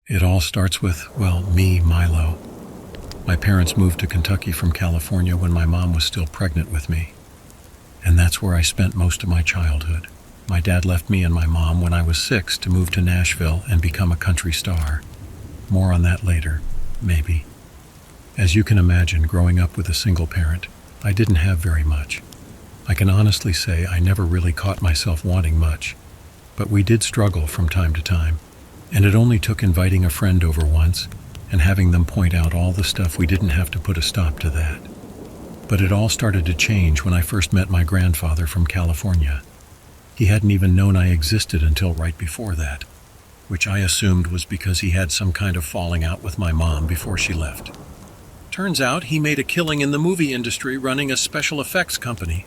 It all starts with, well, me, Milo. My parents moved to Kentucky from California when my mom was still pregnant with me. And that's where I spent most of my childhood. My dad left me and my mom when I was 6 to move to Nashville and become a country star. More on that later, maybe. As you can imagine, growing up with a single parent, I didn't have very much. I can honestly say I never really caught myself wanting much, but we did struggle from time to time, and it only took inviting a friend over once and having them point out all the stuff we didn't have to put a stop to that. But it all started to change when I first met my grandfather from California. He hadn't even known I existed until right before that, which I assumed was because he had some kind of falling out with my mom before she left. Turns out he made a killing in the movie industry running a special effects company.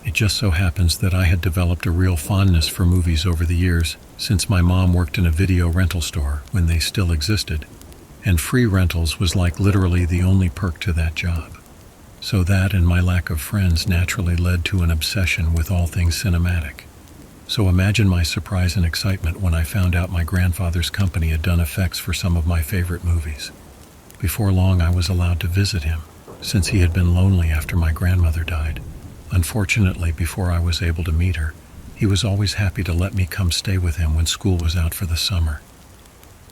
It just so happens that I had developed a real fondness for movies over the years, since my mom worked in a video rental store when they still existed, and free rentals was like literally the only perk to that job. So that and my lack of friends naturally led to an obsession with all things cinematic. So imagine my surprise and excitement when I found out my grandfather's company had done effects for some of my favorite movies. Before long, I was allowed to visit him, since he had been lonely after my grandmother died. Unfortunately, before I was able to meet her, he was always happy to let me come stay with him when school was out for the summer.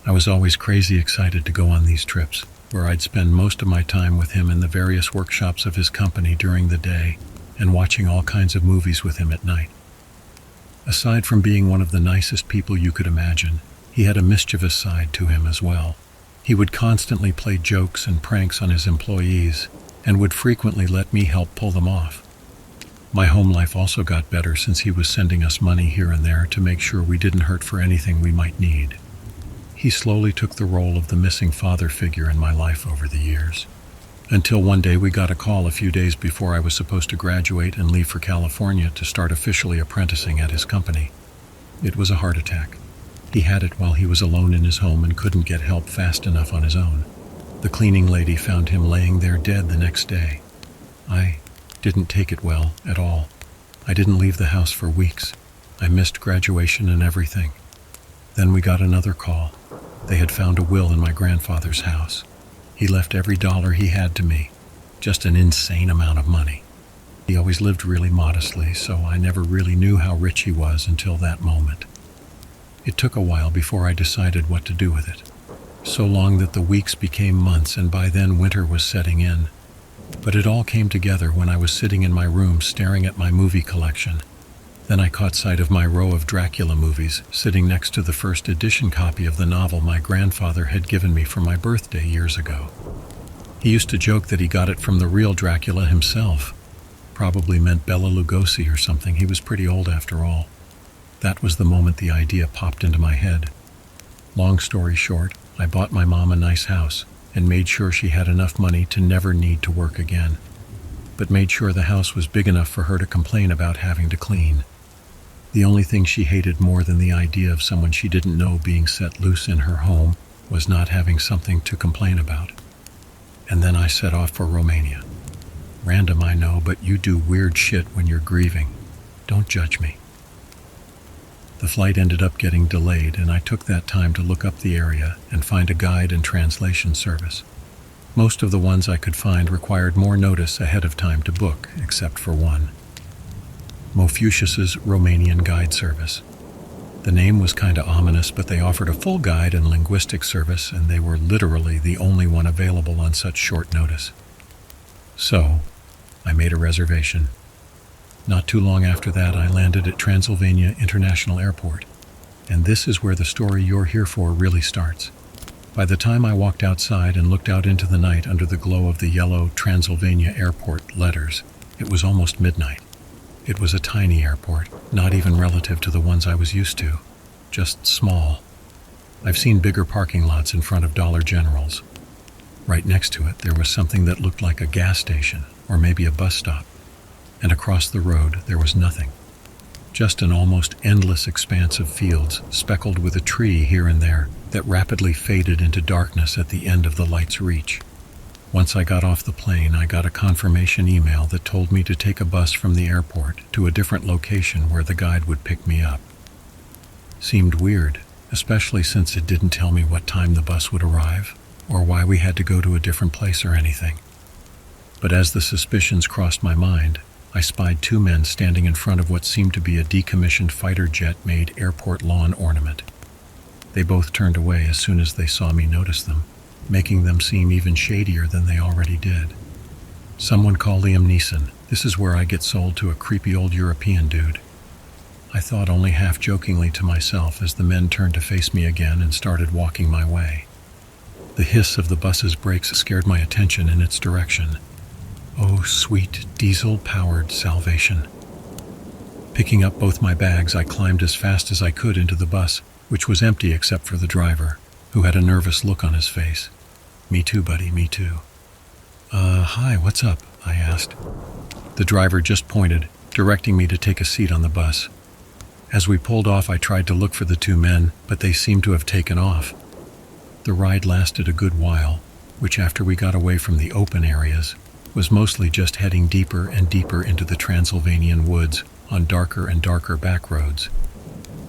I was always crazy excited to go on these trips, where I'd spend most of my time with him in the various workshops of his company during the day and watching all kinds of movies with him at night. Aside from being one of the nicest people you could imagine, he had a mischievous side to him as well. He would constantly play jokes and pranks on his employees and would frequently let me help pull them off. My home life also got better since he was sending us money here and there to make sure we didn't hurt for anything we might need. He slowly took the role of the missing father figure in my life over the years. Until one day we got a call a few days before I was supposed to graduate and leave for California to start officially apprenticing at his company. It was a heart attack. He had it while he was alone in his home and couldn't get help fast enough on his own. The cleaning lady found him laying there dead the next day. I didn't take it well at all. I didn't leave the house for weeks. I missed graduation and everything. Then we got another call. They had found a will in my grandfather's house. He left every dollar he had to me, just an insane amount of money. He always lived really modestly, so I never really knew how rich he was until that moment. It took a while before I decided what to do with it. So long that the weeks became months, and by then winter was setting in. But it all came together when I was sitting in my room staring at my movie collection. Then I caught sight of my row of Dracula movies sitting next to the first edition copy of the novel my grandfather had given me for my birthday years ago. He used to joke that he got it from the real Dracula himself. Probably meant Bela Lugosi or something. He was pretty old after all. That was the moment the idea popped into my head. Long story short, I bought my mom a nice house and made sure she had enough money to never need to work again, but made sure the house was big enough for her to complain about having to clean. The only thing she hated more than the idea of someone she didn't know being set loose in her home was not having something to complain about. And then I set off for Romania. Random, I know, but you do weird shit when you're grieving. Don't judge me. The flight ended up getting delayed, and I took that time to look up the area and find a guide and translation service. Most of the ones I could find required more notice ahead of time to book, except for one. Mofucius's Romanian Guide Service. The name was kinda ominous, but they offered a full guide and linguistic service, and they were literally the only one available on such short notice. So, I made a reservation. Not too long after that, I landed at Transylvania International Airport, and this is where the story you're here for really starts. By the time I walked outside and looked out into the night under the glow of the yellow Transylvania Airport letters, it was almost midnight. It was a tiny airport, not even relative to the ones I was used to, just small. I've seen bigger parking lots in front of Dollar Generals. Right next to it, there was something that looked like a gas station, or maybe a bus stop. And across the road, there was nothing. Just an almost endless expanse of fields, speckled with a tree here and there, that rapidly faded into darkness at the end of the light's reach. Once I got off the plane, I got a confirmation email that told me to take a bus from the airport to a different location where the guide would pick me up. Seemed weird, especially since it didn't tell me what time the bus would arrive, or why we had to go to a different place or anything. But as the suspicions crossed my mind, I spied two men standing in front of what seemed to be a decommissioned fighter jet-made airport lawn ornament. They both turned away as soon as they saw me notice them, making them seem even shadier than they already did. "Someone call Liam Neeson. This is where I get sold to a creepy old European dude," I thought only half-jokingly to myself as the men turned to face me again and started walking my way. The hiss of the bus's brakes scared my attention in its direction. Oh, sweet diesel-powered salvation. Picking up both my bags, I climbed as fast as I could into the bus, which was empty except for the driver, who had a nervous look on his face. "Me too, buddy, me too." Hi, what's up?" I asked. The driver just pointed, directing me to take a seat on the bus. As we pulled off, I tried to look for the two men, but they seemed to have taken off. The ride lasted a good while, which after we got away from the open areas, was mostly just heading deeper and deeper into the Transylvanian woods on darker and darker back roads.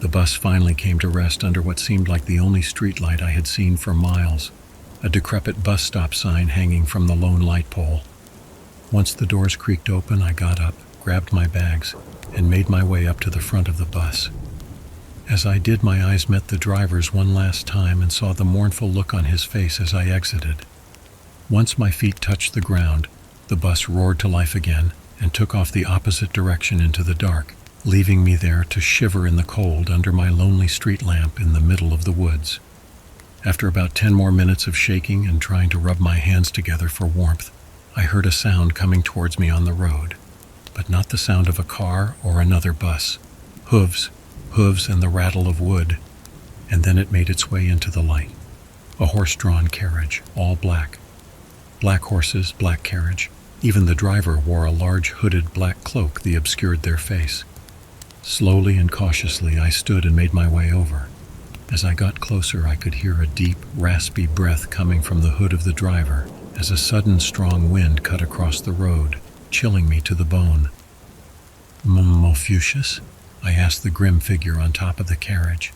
The bus finally came to rest under what seemed like the only streetlight I had seen for miles, a decrepit bus stop sign hanging from the lone light pole. Once the doors creaked open, I got up, grabbed my bags, and made my way up to the front of the bus. As I did, my eyes met the driver's one last time and saw the mournful look on his face as I exited. Once my feet touched the ground, the bus roared to life again and took off the opposite direction into the dark, leaving me there to shiver in the cold under my lonely street lamp in the middle of the woods. After about 10 more minutes of shaking and trying to rub my hands together for warmth, I heard a sound coming towards me on the road, but not the sound of a car or another bus. Hooves and the rattle of wood, and then it made its way into the light. A horse-drawn carriage, all black. Black horses, black carriage. Even the driver wore a large hooded black cloak that obscured their face. Slowly and cautiously I stood and made my way over. As I got closer, I could hear a deep, raspy breath coming from the hood of the driver as a sudden strong wind cut across the road, chilling me to the bone. "Mofucius?" I asked the grim figure on top of the carriage.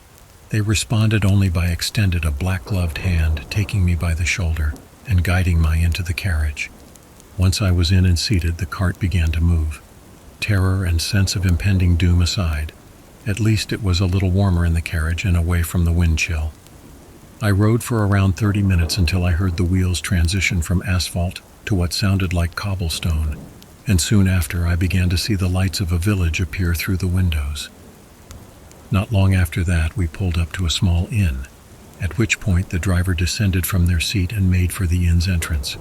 They responded only by extended a black-gloved hand, taking me by the shoulder and guiding me into the carriage. Once I was in and seated, the cart began to move. Terror and sense of impending doom aside, at least it was a little warmer in the carriage and away from the wind chill. I rode for around 30 minutes until I heard the wheels transition from asphalt to what sounded like cobblestone, and soon after I began to see the lights of a village appear through the windows. Not long after that, we pulled up to a small inn, at which point the driver descended from their seat and made for the inn's entrance.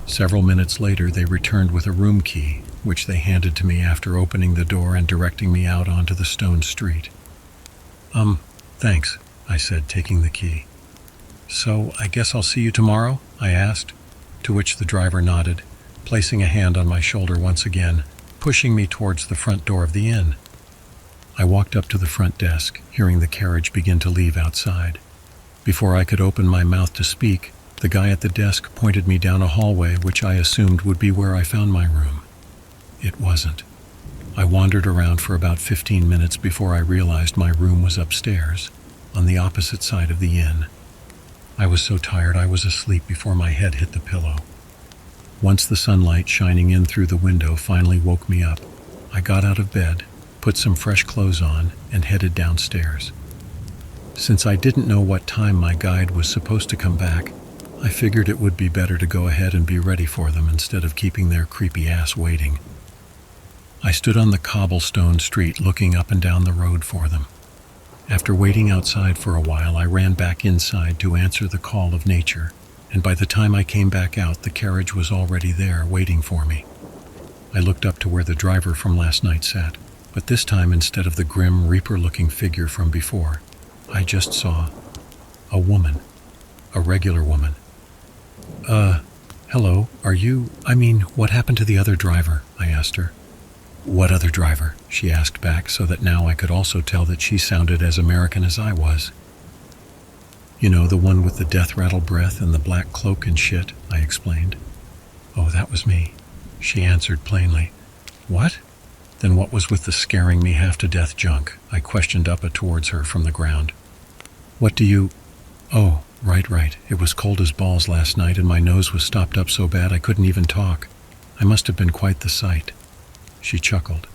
Several minutes later, they returned with a room key, which they handed to me after opening the door and directing me out onto the stone street. Thanks," I said, taking the key. "So, I guess I'll see you tomorrow?" I asked, to which the driver nodded, placing a hand on my shoulder once again, pushing me towards the front door of the inn. I walked up to the front desk, hearing the carriage begin to leave outside. Before I could open my mouth to speak, the guy at the desk pointed me down a hallway which I assumed would be where I found my room. It wasn't. I wandered around for about 15 minutes before I realized my room was upstairs, on the opposite side of the inn. I was so tired I was asleep before my head hit the pillow. Once the sunlight shining in through the window finally woke me up, I got out of bed, put some fresh clothes on, and headed downstairs. Since I didn't know what time my guide was supposed to come back, I figured it would be better to go ahead and be ready for them instead of keeping their creepy ass waiting. I stood on the cobblestone street looking up and down the road for them. After waiting outside for a while, I ran back inside to answer the call of nature, and by the time I came back out, the carriage was already there waiting for me. I looked up to where the driver from last night sat, but this time instead of the grim reaper-looking figure from before, I just saw a woman, a regular woman. Hello, what happened to the other driver?" I asked her. "What other driver?" she asked back, so that now I could also tell that she sounded as American as I was. "You know, the one with the death rattle breath and the black cloak and shit," I explained. "Oh, that was me," she answered plainly. "What? Then what was with the scaring me half to death junk?" I questioned up towards her from the ground. What do you... Oh, right. It was cold as balls last night and my nose was stopped up so bad I couldn't even talk. I must have been quite the sight. She chuckled.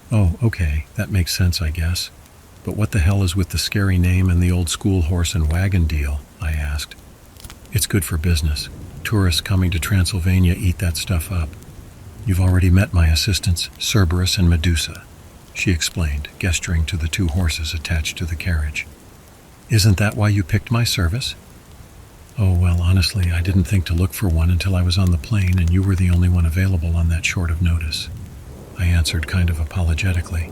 Oh, okay, that makes sense, I guess. But what the hell is with the scary name and the old school horse and wagon deal? I asked. It's good for business. Tourists coming to Transylvania eat that stuff up. You've already met my assistants, Cerberus and Medusa, she explained, gesturing to the 2 horses attached to the carriage. Isn't that why you picked my service? Oh, well, honestly, I didn't think to look for one until I was on the plane and you were the only one available on that short of notice. I answered kind of apologetically.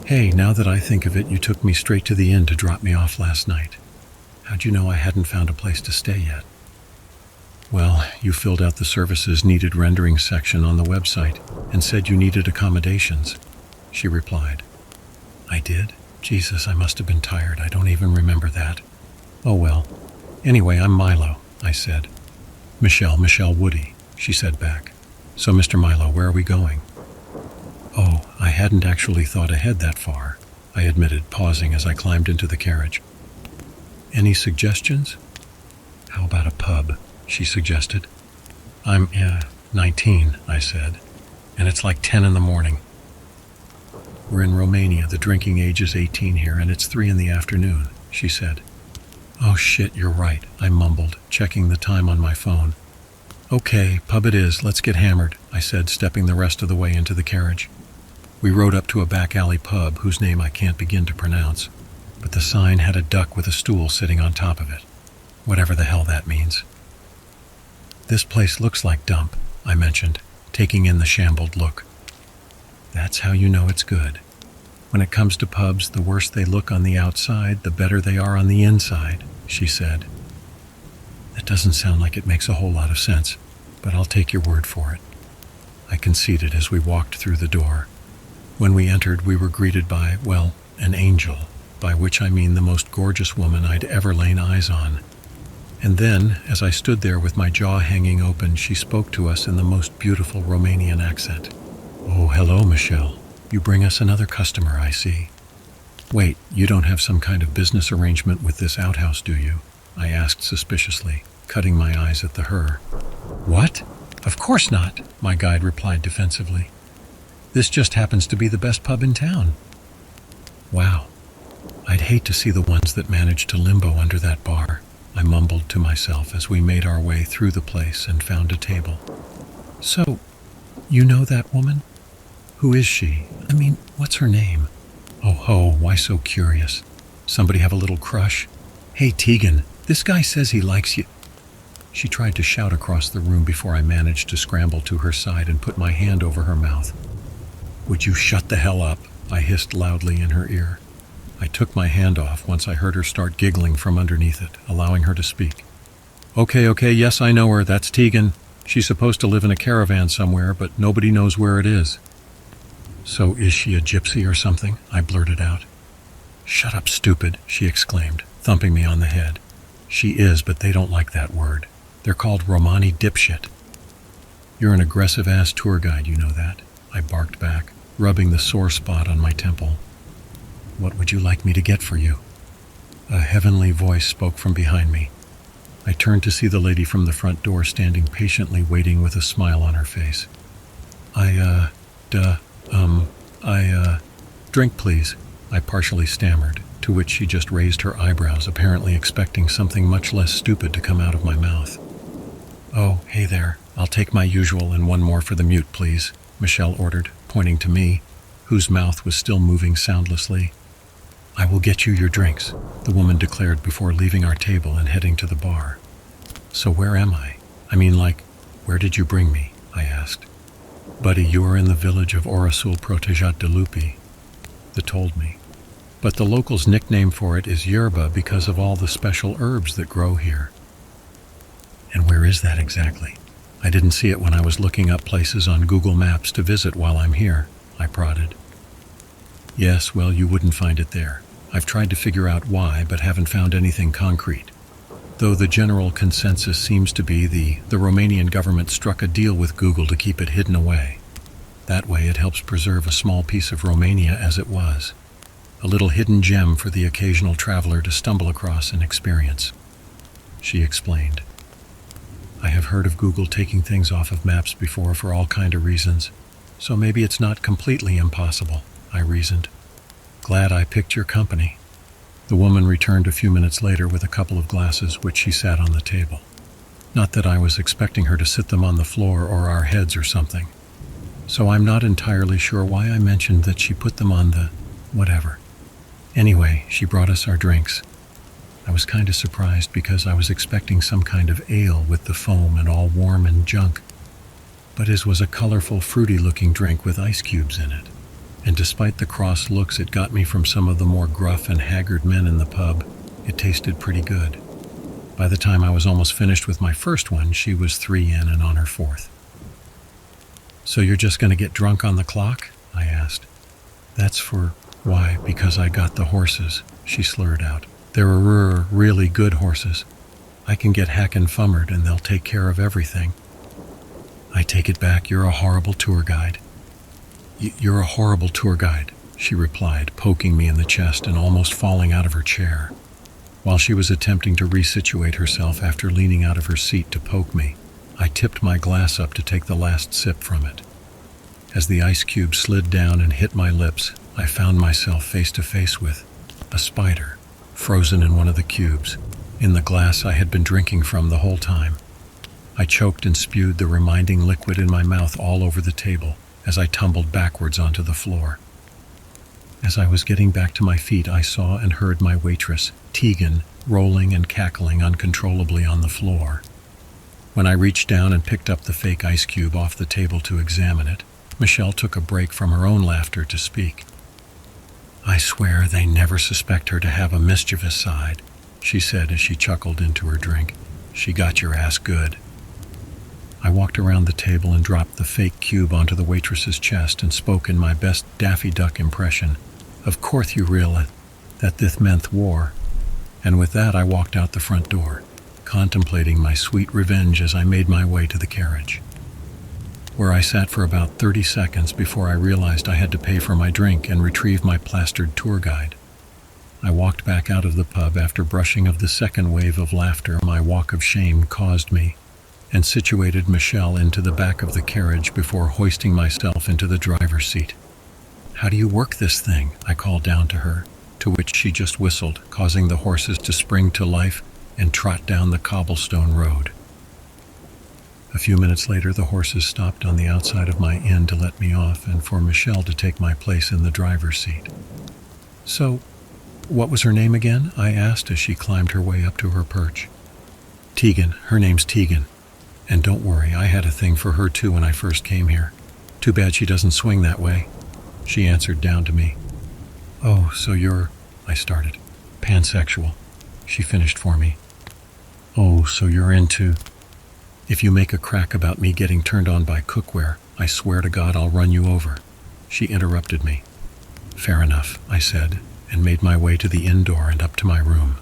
Hey, now that I think of it, you took me straight to the inn to drop me off last night. How'd you know I hadn't found a place to stay yet? Well, you filled out the services needed rendering section on the website and said you needed accommodations, she replied. I did? Jesus, I must have been tired. I don't even remember that. Oh well. Anyway, I'm Milo, I said. Michelle Woody, she said back. So, Mr. Milo, where are we going? Oh, I hadn't actually thought ahead that far, I admitted, pausing as I climbed into the carriage. Any suggestions? How about a pub? She suggested. I'm 19, I said, and it's like 10 in the morning. We're in Romania. The drinking age is 18 here, and it's 3 in the afternoon, she said. Oh shit, you're right, I mumbled, checking the time on my phone. Okay, pub it is, let's get hammered, I said, stepping the rest of the way into the carriage. We rode up to a back alley pub whose name I can't begin to pronounce, but the sign had a duck with a stool sitting on top of it. Whatever the hell that means. This place looks like dump, I mentioned, taking in the shambled look. That's how you know it's good. When it comes to pubs, the worse they look on the outside, the better they are on the inside, she said. That doesn't sound like it makes a whole lot of sense, but I'll take your word for it. I conceded as we walked through the door. When we entered, we were greeted by, well, an angel, by which I mean the most gorgeous woman I'd ever lain eyes on. And then, as I stood there with my jaw hanging open, she spoke to us in the most beautiful Romanian accent. Oh, hello, Michelle. You bring us another customer, I see. Wait, you don't have some kind of business arrangement with this outhouse, do you? I asked suspiciously, cutting my eyes at the her. What? Of course not, my guide replied defensively. This just happens to be the best pub in town. Wow. I'd hate to see the ones that manage to limbo under that bar, I mumbled to myself as we made our way through the place and found a table. So, you know that woman? Who is she? I mean, what's her name? Oh ho, why so curious? Somebody have a little crush? Hey Teegan, this guy says he likes you. She tried to shout across the room before I managed to scramble to her side and put my hand over her mouth. Would you shut the hell up? I hissed loudly in her ear. I took my hand off once I heard her start giggling from underneath it, allowing her to speak. Okay, yes, I know her. That's Teegan. She's supposed to live in a caravan somewhere, but nobody knows where it is. So is she a gypsy or something? I blurted out. Shut up, stupid, she exclaimed, thumping me on the head. She is, but they don't like that word. They're called Romani dipshit. You're an aggressive-ass tour guide, you know that, I barked back, rubbing the sore spot on my temple. What would you like me to get for you? A heavenly voice spoke from behind me. I turned to see the lady from the front door standing patiently waiting with a smile on her face. Drink please, I partially stammered, to which she just raised her eyebrows, apparently expecting something much less stupid to come out of my mouth. Oh, hey there, I'll take my usual and one more for the mute, please, Michelle ordered, pointing to me, whose mouth was still moving soundlessly. I will get you your drinks, the woman declared before leaving our table and heading to the bar. So where am I? I mean, like, where did you bring me? I asked. Buddy, you are in the village of Orasul Protejat de Lupi, they told me. But the locals' nickname for it is yerba because of all the special herbs that grow here. And where is that exactly? I didn't see it when I was looking up places on Google Maps to visit while I'm here, I prodded. Yes, well, you wouldn't find it there. I've tried to figure out why, but haven't found anything concrete. Though the general consensus seems to be the Romanian government struck a deal with Google to keep it hidden away. That way it helps preserve a small piece of Romania as it was. a little hidden gem for the occasional traveler to stumble across and experience. She explained. I have heard of Google taking things off of maps before for all kind of reasons, so maybe it's not completely impossible, I reasoned. Glad I picked your company. The woman returned a few minutes later with a couple of glasses which she sat on the table. Not that I was expecting her to sit them on the floor or our heads or something. So I'm not entirely sure why I mentioned that she put them on the whatever. Anyway, she brought us our drinks. I was kind of surprised because I was expecting some kind of ale with the foam and all warm and junk. But his was a colorful, fruity-looking drink with ice cubes in it. And despite the cross looks it got me from some of the more gruff and haggard men in the pub, it tasted pretty good. By the time I was almost finished with my first one, she was 3 in and on her 4th. So you're just going to get drunk on the clock? I asked. That's for why, because I got the horses, she slurred out. They're really good horses. I can get hackin' fummered and they'll take care of everything. I take it back, you're a horrible tour guide. You're a horrible tour guide, she replied, poking me in the chest and almost falling out of her chair. While she was attempting to resituate herself after leaning out of her seat to poke me, I tipped my glass up to take the last sip from it. As the ice cube slid down and hit my lips, I found myself face to face with a spider, frozen in one of the cubes, in the glass I had been drinking from the whole time. I choked and spewed the reminding liquid in my mouth all over the table as I tumbled backwards onto the floor. As I was getting back to my feet, I saw and heard my waitress, Teegan, rolling and cackling uncontrollably on the floor. When I reached down and picked up the fake ice cube off the table to examine it, Michelle took a break from her own laughter to speak. I swear they never suspect her to have a mischievous side, she said as she chuckled into her drink. She got your ass good. I walked around the table and dropped the fake cube onto the waitress's chest and spoke in my best Daffy Duck impression. Of course you realize that this meant war. And with that I walked out the front door, contemplating my sweet revenge as I made my way to the carriage, where I sat for about 30 seconds before I realized I had to pay for my drink and retrieve my plastered tour guide. I walked back out of the pub after brushing of the second wave of laughter my walk of shame caused me, and situated Michelle into the back of the carriage before hoisting myself into the driver's seat. How do you work this thing? I called down to her, to which she just whistled, causing the horses to spring to life and trot down the cobblestone road. A few minutes later, the horses stopped on the outside of my inn to let me off and for Michelle to take my place in the driver's seat. So, what was her name again? I asked as she climbed her way up to her perch. Teegan. Her name's Teegan. And don't worry, I had a thing for her too when I first came here. Too bad she doesn't swing that way, she answered down to me. Oh, so you're, I started. Pansexual, she finished for me. Oh, so you're into... If you make a crack about me getting turned on by cookware, I swear to God I'll run you over, she interrupted me. Fair enough, I said, and made my way to the inn door and up to my room.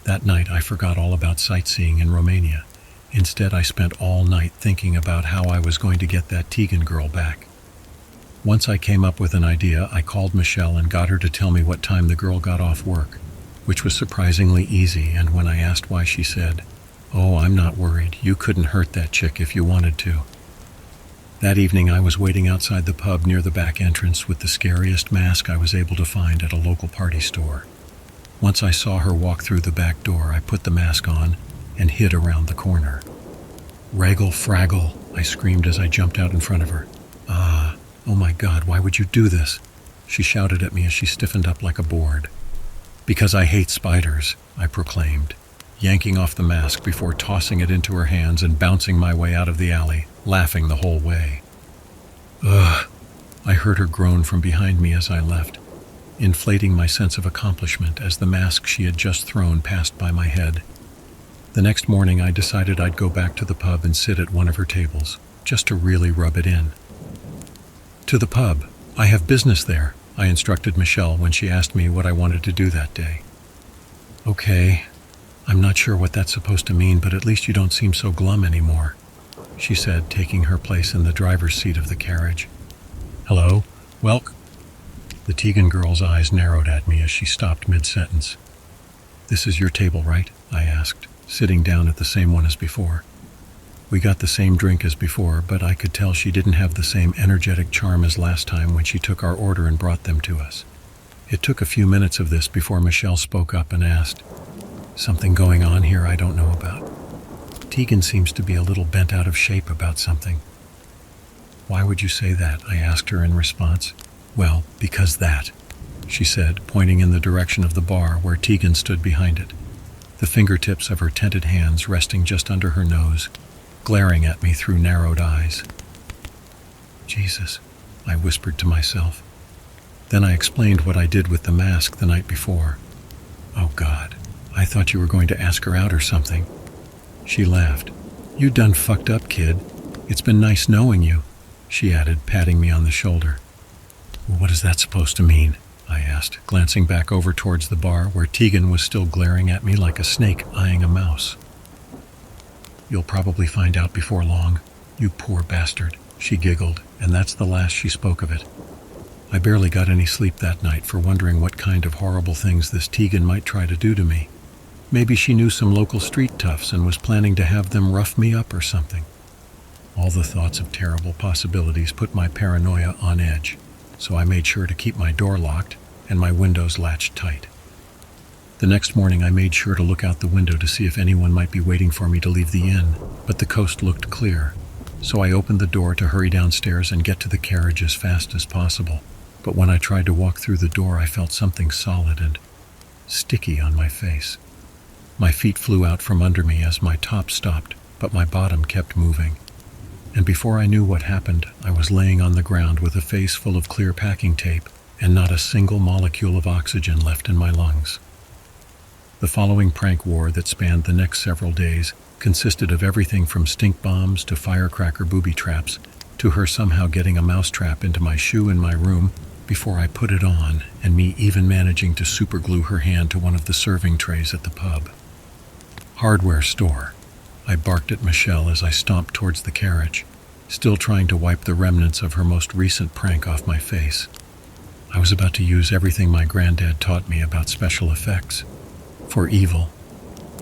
That night I forgot all about sightseeing in Romania. Instead, I spent all night thinking about how I was going to get that Teegan girl back. Once I came up with an idea, I called Michelle and got her to tell me what time the girl got off work, which was surprisingly easy, and when I asked why, she said, "Oh, I'm not worried. You couldn't hurt that chick if you wanted to." That evening, I was waiting outside the pub near the back entrance with the scariest mask I was able to find at a local party store. Once I saw her walk through the back door, I put the mask on and hid around the corner. "Raggle fraggle," I screamed as I jumped out in front of her. Oh my God, why would you do this?" she shouted at me as she stiffened up like a board. "Because I hate spiders," I proclaimed, yanking off the mask before tossing it into her hands and bouncing my way out of the alley, laughing the whole way. Ugh, I heard her groan from behind me as I left, inflating my sense of accomplishment as the mask she had just thrown passed by my head. The next morning I decided I'd go back to the pub and sit at one of her tables, just to really rub it in. "To the pub. I have business there," I instructed Michelle when she asked me what I wanted to do that day. "Okay, I'm not sure what that's supposed to mean, but at least you don't seem so glum anymore," she said, taking her place in the driver's seat of the carriage. "Hello, The Teegan girl's eyes narrowed at me as she stopped mid-sentence. "This is your table, right?" I asked, sitting down at the same one as before. We got the same drink as before, but I could tell she didn't have the same energetic charm as last time when she took our order and brought them to us. It took a few minutes of this before Michelle spoke up and asked, "Something going on here I don't know about?" Teegan seems to be a little bent out of shape about something. "Why would you say that?" I asked her in response. "Well, because that," she said, pointing in the direction of the bar where Teegan stood behind it, the fingertips of her tented hands resting just under her nose, glaring at me through narrowed eyes. "Jesus," I whispered to myself. Then I explained what I did with the mask the night before. "Oh God, I thought you were going to ask her out or something." She laughed. "You done fucked up, kid. It's been nice knowing you," she added, patting me on the shoulder. "What is that supposed to mean?" I asked, glancing back over towards the bar where Teegan was still glaring at me like a snake eyeing a mouse. "You'll probably find out before long, you poor bastard," she giggled, and that's the last she spoke of it. I barely got any sleep that night for wondering what kind of horrible things this Teegan might try to do to me. Maybe she knew some local street toughs and was planning to have them rough me up or something. All the thoughts of terrible possibilities put my paranoia on edge, so I made sure to keep my door locked and my windows latched tight. The next morning I made sure to look out the window to see if anyone might be waiting for me to leave the inn, but the coast looked clear, so I opened the door to hurry downstairs and get to the carriage as fast as possible. But when I tried to walk through the door, I felt something solid and sticky on my face. My feet flew out from under me as my top stopped, but my bottom kept moving. And before I knew what happened, I was laying on the ground with a face full of clear packing tape and not a single molecule of oxygen left in my lungs. The following prank war that spanned the next several days consisted of everything from stink bombs to firecracker booby traps to her somehow getting a mousetrap into my shoe in my room before I put it on, and me even managing to superglue her hand to one of the serving trays at the pub. "Hardware store," I barked at Michelle as I stomped towards the carriage, still trying to wipe the remnants of her most recent prank off my face. I was about to use everything my granddad taught me about special effects. For evil.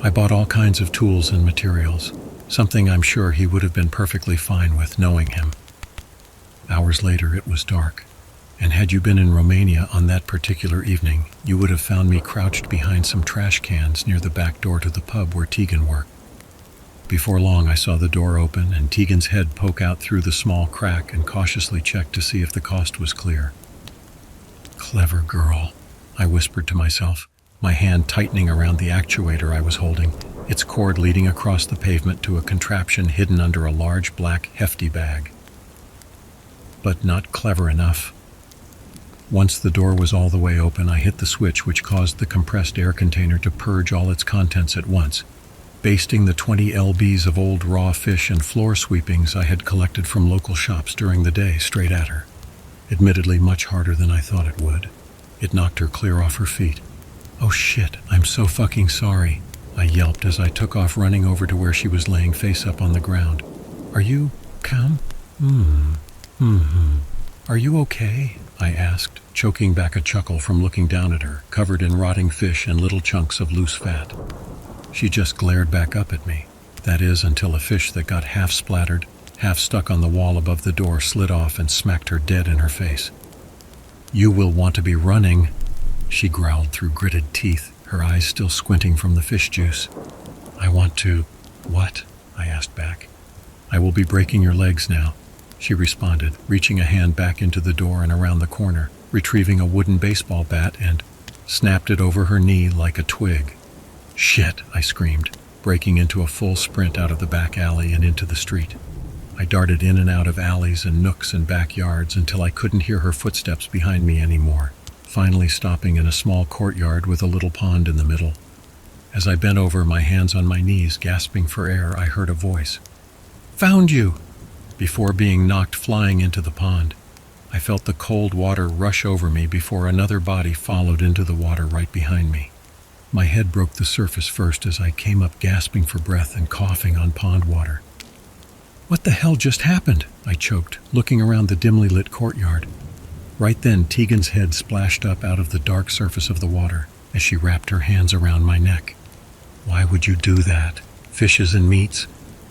I bought all kinds of tools and materials, something I'm sure he would have been perfectly fine with knowing him. Hours later it was dark, and had you been in Romania on that particular evening, you would have found me crouched behind some trash cans near the back door to the pub where Teegan worked. Before long I saw the door open and Teegan's head poke out through the small crack and cautiously check to see if the coast was clear. "Clever girl," I whispered to myself, my hand tightening around the actuator I was holding, its cord leading across the pavement to a contraption hidden under a large black hefty bag. But not clever enough. Once the door was all the way open, I hit the switch which caused the compressed air container to purge all its contents at once, basting the 20 lbs of old raw fish and floor sweepings I had collected from local shops during the day straight at her. Admittedly much harder than I thought it would. It knocked her clear off her feet. "Oh shit, I'm so fucking sorry," I yelped as I took off running over to where she was laying face up on the ground. "Are you calm? Are you okay?" I asked, choking back a chuckle from looking down at her, covered in rotting fish and little chunks of loose fat. She just glared back up at me. That is, until a fish that got half splattered, half stuck on the wall above the door slid off and smacked her dead in her face. "You will want to be running," she growled through gritted teeth, her eyes still squinting from the fish juice. "I want to..." "What?" I asked back. "I will be breaking your legs now," she responded, reaching a hand back into the door and around the corner, retrieving a wooden baseball bat and snapped it over her knee like a twig. "Shit," I screamed, breaking into a full sprint out of the back alley and into the street. I darted in and out of alleys and nooks and backyards until I couldn't hear her footsteps behind me anymore, finally stopping in a small courtyard with a little pond in the middle. As I bent over, my hands on my knees, gasping for air, I heard a voice. "Found you!" Before being knocked flying into the pond, I felt the cold water rush over me before another body followed into the water right behind me. My head broke the surface first as I came up gasping for breath and coughing on pond water. "What the hell just happened?" I choked, looking around the dimly lit courtyard. Right then, Teegan's head splashed up out of the dark surface of the water as she wrapped her hands around my neck. "Why would you do that? Fishes and meats?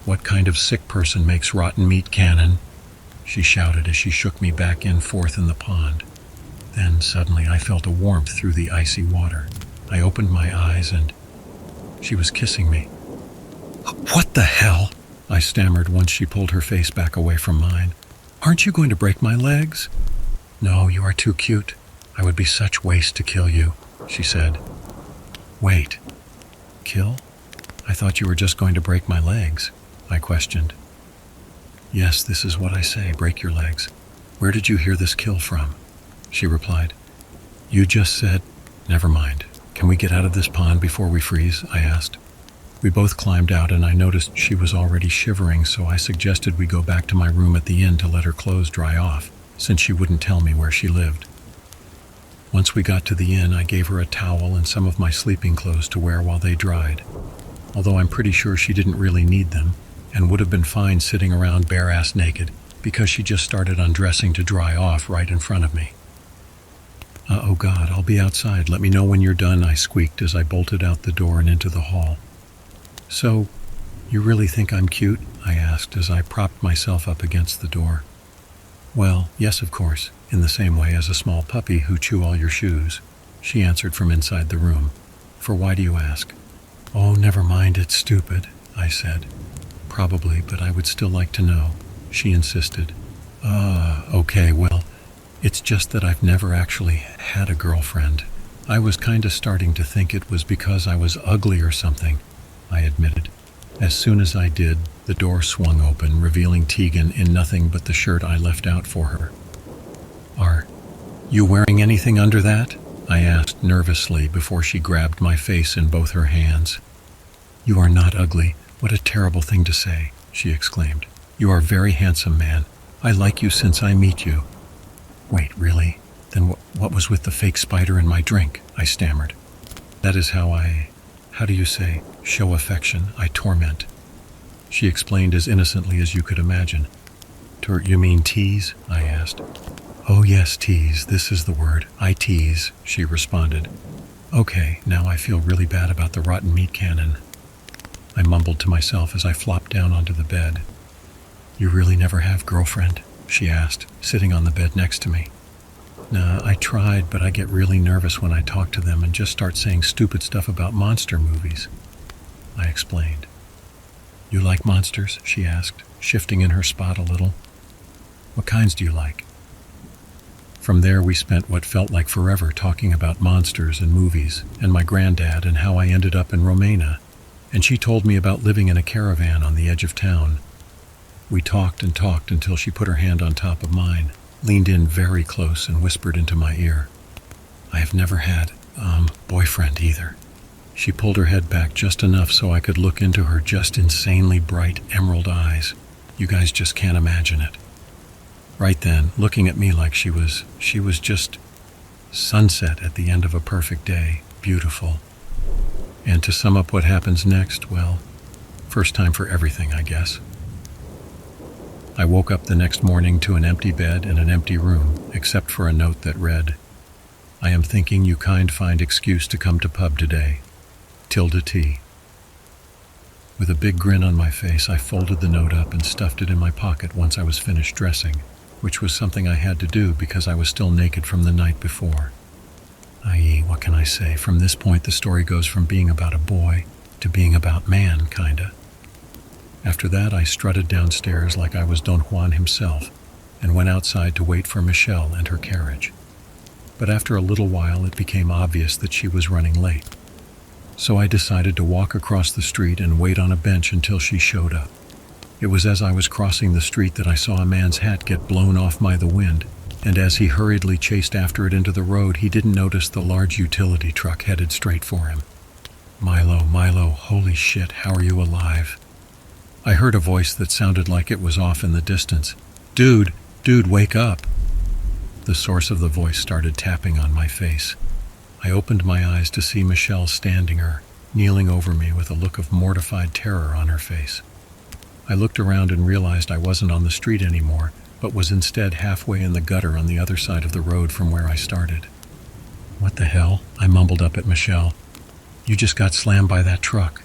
What kind of sick person makes rotten meat cannon?" she shouted as she shook me back and forth in the pond. Then suddenly I felt a warmth through the icy water. I opened my eyes and she was kissing me. "What the hell?" I stammered once she pulled her face back away from mine. "Aren't you going to break my legs?" "No, you are too cute. I would be such waste to kill you," she said. "Wait, kill? I thought you were just going to break my legs," I questioned. "Yes, this is what I say, break your legs. Where did you hear this kill from?" she replied. "You just said—" "Never mind. Can we get out of this pond before we freeze?" I asked. We both climbed out and I noticed she was already shivering, so I suggested we go back to my room at the inn to let her clothes dry off, since she wouldn't tell me where she lived. Once we got to the inn, I gave her a towel and some of my sleeping clothes to wear while they dried, although I'm pretty sure she didn't really need them and would have been fine sitting around bare-ass naked because she just started undressing to dry off right in front of me. "Oh God, I'll be outside. Let me know when you're done," I squeaked as I bolted out the door and into the hall. "So, you really think I'm cute?" I asked as I propped myself up against the door. "Well, yes, of course, in the same way as a small puppy who chew all your shoes," she answered from inside the room. "For why do you ask?" "Oh, never mind, it's stupid," I said. "Probably, but I would still like to know," she insisted. Okay, well, it's just that I've never actually had a girlfriend. I was kinda starting to think it was because I was ugly or something," I admitted. As soon as I did, the door swung open, revealing Teegan in nothing but the shirt I left out for her. "Are you wearing anything under that?" I asked nervously before she grabbed my face in both her hands. "You are not ugly. What a terrible thing to say," she exclaimed. "You are very handsome, man. I like you since I meet you." "Wait, really? Then what was with the fake spider in my drink?" I stammered. "That is how do you say, show affection, I torment," she explained as innocently as you could imagine. You mean tease?" I asked. "Oh yes, tease, this is the word. I tease," she responded. "Okay, now I feel really bad about the rotten meat cannon," I mumbled to myself as I flopped down onto the bed. "You really never have girlfriend?" she asked, sitting on the bed next to me. "Nah, I tried, but I get really nervous when I talk to them and just start saying stupid stuff about monster movies," I explained. "You like monsters?" she asked, shifting in her spot a little. "What kinds do you like?" From there, we spent what felt like forever talking about monsters and movies and my granddad and how I ended up in Romania, and she told me about living in a caravan on the edge of town. We talked and talked until she put her hand on top of mine, leaned in very close and whispered into my ear, "I have never had, boyfriend either." She pulled her head back just enough so I could look into her just insanely bright emerald eyes. You guys just can't imagine it. Right then, looking at me like she was just sunset at the end of a perfect day, beautiful. And to sum up what happens next, well, first time for everything, I guess. I woke up the next morning to an empty bed and an empty room, except for a note that read, "I am thinking you kind find excuse to come to pub today. Tilda T." With a big grin on my face, I folded the note up and stuffed it in my pocket once I was finished dressing, which was something I had to do because I was still naked from the night before. I.e., what can I say? From this point, the story goes from being about a boy to being about man, kinda. After that, I strutted downstairs like I was Don Juan himself and went outside to wait for Michelle and her carriage. But after a little while, it became obvious that she was running late. So I decided to walk across the street and wait on a bench until she showed up. It was as I was crossing the street that I saw a man's hat get blown off by the wind, and as he hurriedly chased after it into the road, he didn't notice the large utility truck headed straight for him. Milo, holy shit, how are you alive?" I heard a voice that sounded like it was off in the distance. Dude, wake up." The source of the voice started tapping on my face. I opened my eyes to see Michelle standing kneeling over me with a look of mortified terror on her face. I looked around and realized I wasn't on the street anymore, but was instead halfway in the gutter on the other side of the road from where I started. "What the hell?" I mumbled up at Michelle. "You just got slammed by that truck."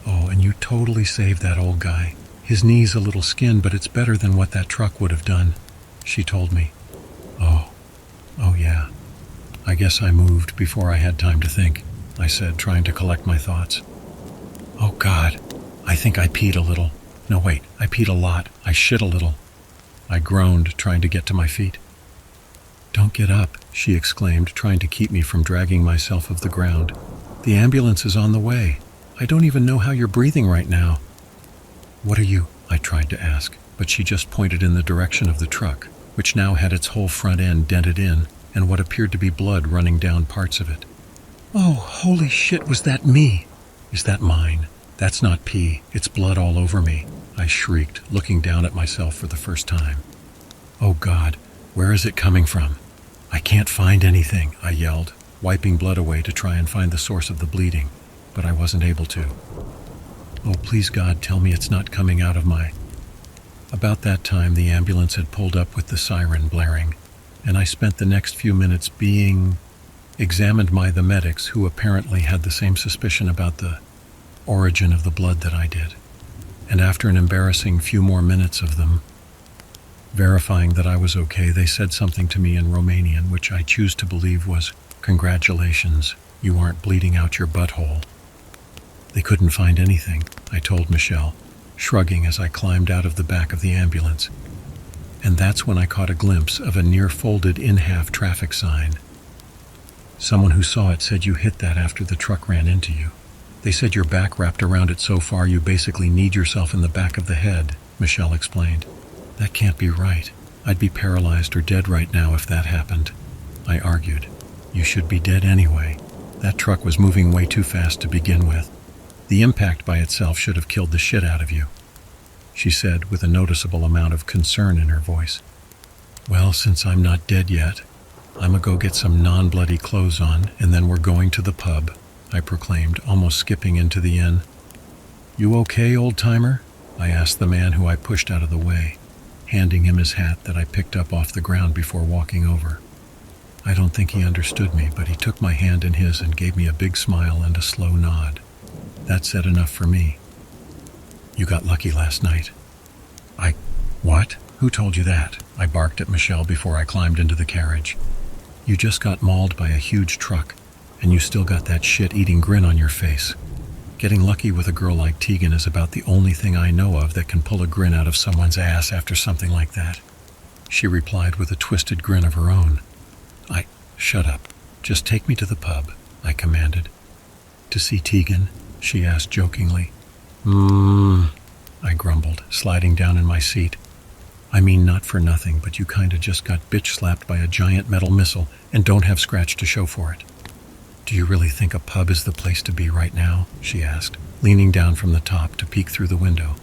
"Oh, and you totally saved that old guy. His knee's a little skinned, but it's better than what that truck would have done," she told me. Oh yeah. I guess I moved before I had time to think," I said, trying to collect my thoughts. "Oh God, I think I peed a little. No, wait, I peed a lot. I shit a little." I groaned, trying to get to my feet. "Don't get up," she exclaimed, trying to keep me from dragging myself off the ground. "The ambulance is on the way. I don't even know how you're breathing right now." "What are you?" I tried to ask, but she just pointed in the direction of the truck, which now had its whole front end dented in and what appeared to be blood running down parts of it. "Oh, holy shit, was that me?" "Is that mine? That's not pee. It's blood all over me," I shrieked, looking down at myself for the first time. "Oh God, where is it coming from?" "I can't find anything," I yelled, wiping blood away to try and find the source of the bleeding, but I wasn't able to. "Oh, please God, tell me it's not coming out of my..." About that time, the ambulance had pulled up with the siren blaring, and I spent the next few minutes being examined by the medics, who apparently had the same suspicion about the origin of the blood that I did. And after an embarrassing few more minutes of them verifying that I was okay, they said something to me in Romanian, which I choose to believe was, "Congratulations, you aren't bleeding out your butthole." "They couldn't find anything," I told Michelle, shrugging as I climbed out of the back of the ambulance. And that's when I caught a glimpse of a near-folded in-half traffic sign. "Someone who saw it said you hit that after the truck ran into you. They said your back wrapped around it so far you basically kneed yourself in the back of the head," Michelle explained. "That can't be right. I'd be paralyzed or dead right now if that happened," I argued. "You should be dead anyway. That truck was moving way too fast to begin with. The impact by itself should have killed the shit out of you," she said with a noticeable amount of concern in her voice. "Well, since I'm not dead yet, I'ma go get some non-bloody clothes on, and then we're going to the pub," I proclaimed, almost skipping into the inn. "You okay, old-timer?" I asked the man who I pushed out of the way, handing him his hat that I picked up off the ground before walking over. I don't think he understood me, but he took my hand in his and gave me a big smile and a slow nod. That said enough for me. "You got lucky last night." What? Who told you that?" I barked at Michelle before I climbed into the carriage. "You just got mauled by a huge truck, and you still got that shit-eating grin on your face. Getting lucky with a girl like Teegan is about the only thing I know of that can pull a grin out of someone's ass after something like that," she replied with a twisted grin of her own. Shut up. Just take me to the pub," I commanded. "To see Teegan?" she asked jokingly. I grumbled, sliding down in my seat. "I mean, not for nothing, but you kinda just got bitch-slapped by a giant metal missile and don't have scratch to show for it." "Do you really think a pub is the place to be right now?" she asked, leaning down from the top to peek through the window.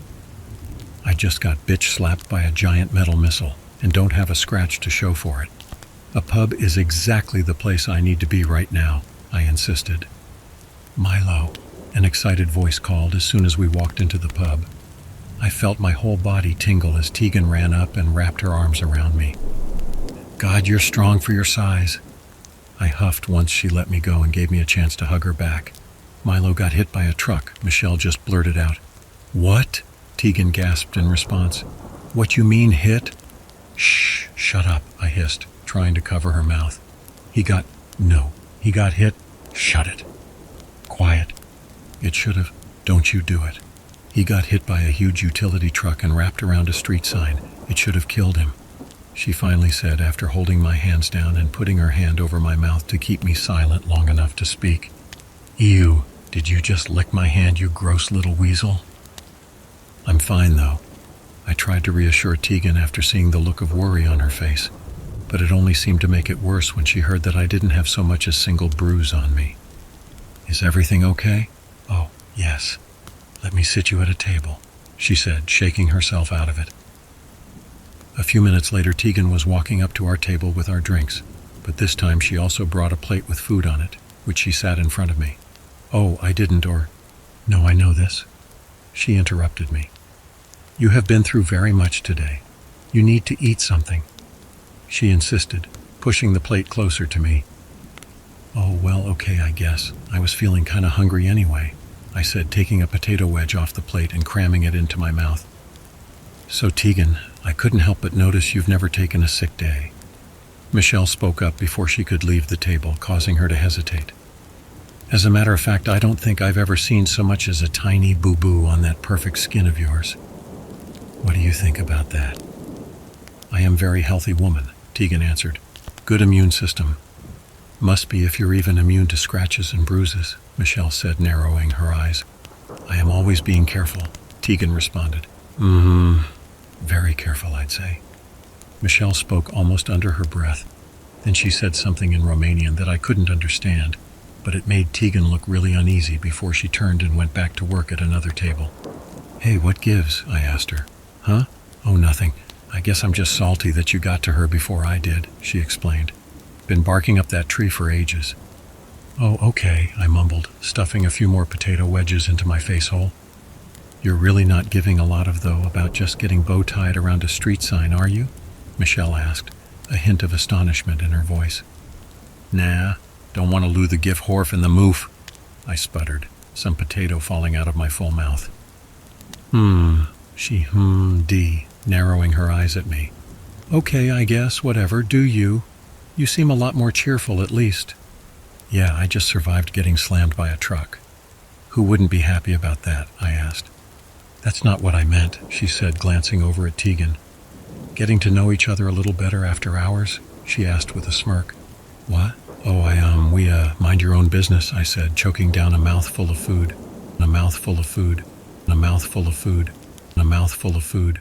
"I just got bitch-slapped by a giant metal missile and don't have a scratch to show for it. A pub is exactly the place I need to be right now," I insisted. "Milo," an excited voice called as soon as we walked into the pub. I felt my whole body tingle as Teegan ran up and wrapped her arms around me. "God, you're strong for your size," I huffed once she let me go and gave me a chance to hug her back. "Milo got hit by a truck," Michelle just blurted out. "What?" Teegan gasped in response. "What you mean, hit?" "Shh, shut up," I hissed, trying to cover her mouth. He got hit. Shut it. Quiet. It should have. Don't you do it. He got hit by a huge utility truck and wrapped around a street sign. It should have killed him," she finally said after holding my hands down and putting her hand over my mouth to keep me silent long enough to speak. "Ew, did you just lick my hand, you gross little weasel?" "I'm fine, though." I tried to reassure Teegan after seeing the look of worry on her face, but it only seemed to make it worse when she heard that I didn't have so much as a single bruise on me. "Is everything okay?" "Oh, yes. Let me sit you at a table," she said, shaking herself out of it. A few minutes later, Teegan was walking up to our table with our drinks, but this time she also brought a plate with food on it, which she sat in front of me. "Oh, I didn't, or... No, I know this," she interrupted me. "You have been through very much today. You need to eat something, she insisted, pushing the plate closer to me. Oh, well, okay, I guess. I was feeling kind of hungry anyway, I said, taking a potato wedge off the plate and cramming it into my mouth. So, Teegan, I couldn't help but notice you've never taken a sick day. Michelle spoke up before she could leave the table, causing her to hesitate. As a matter of fact, I don't think I've ever seen so much as a tiny boo-boo on that perfect skin of yours. What do you think about that? I am a very healthy woman, Teegan answered. Good immune system. Must be if you're even immune to scratches and bruises, Michelle said, narrowing her eyes. I am always being careful, Teegan responded. Very careful, I'd say. Michelle spoke almost under her breath. Then she said something in Romanian that I couldn't understand, but it made Teegan look really uneasy before she turned and went back to work at another table. Hey, what gives? I asked her. Huh? Oh, nothing. I guess I'm just salty that you got to her before I did, she explained. Been barking up that tree for ages. Oh, okay, I mumbled, stuffing a few more potato wedges into my face hole. You're really not giving a lot of though about just getting bow-tied around a street sign, are you? Michelle asked, a hint of astonishment in her voice. Nah, don't want to lose the gift horf in the moof, I sputtered, some potato falling out of my full mouth. She hummed, narrowing her eyes at me. Okay, I guess, whatever, do you? You seem a lot more cheerful at least. Yeah, I just survived getting slammed by a truck. Who wouldn't be happy about that? I asked. That's not what I meant, she said, glancing over at Teegan. Getting to know each other a little better after hours? She asked with a smirk. What? Oh, we mind your own business, I said, choking down a mouthful of food. A mouthful of food. A mouthful of food. A mouthful of food.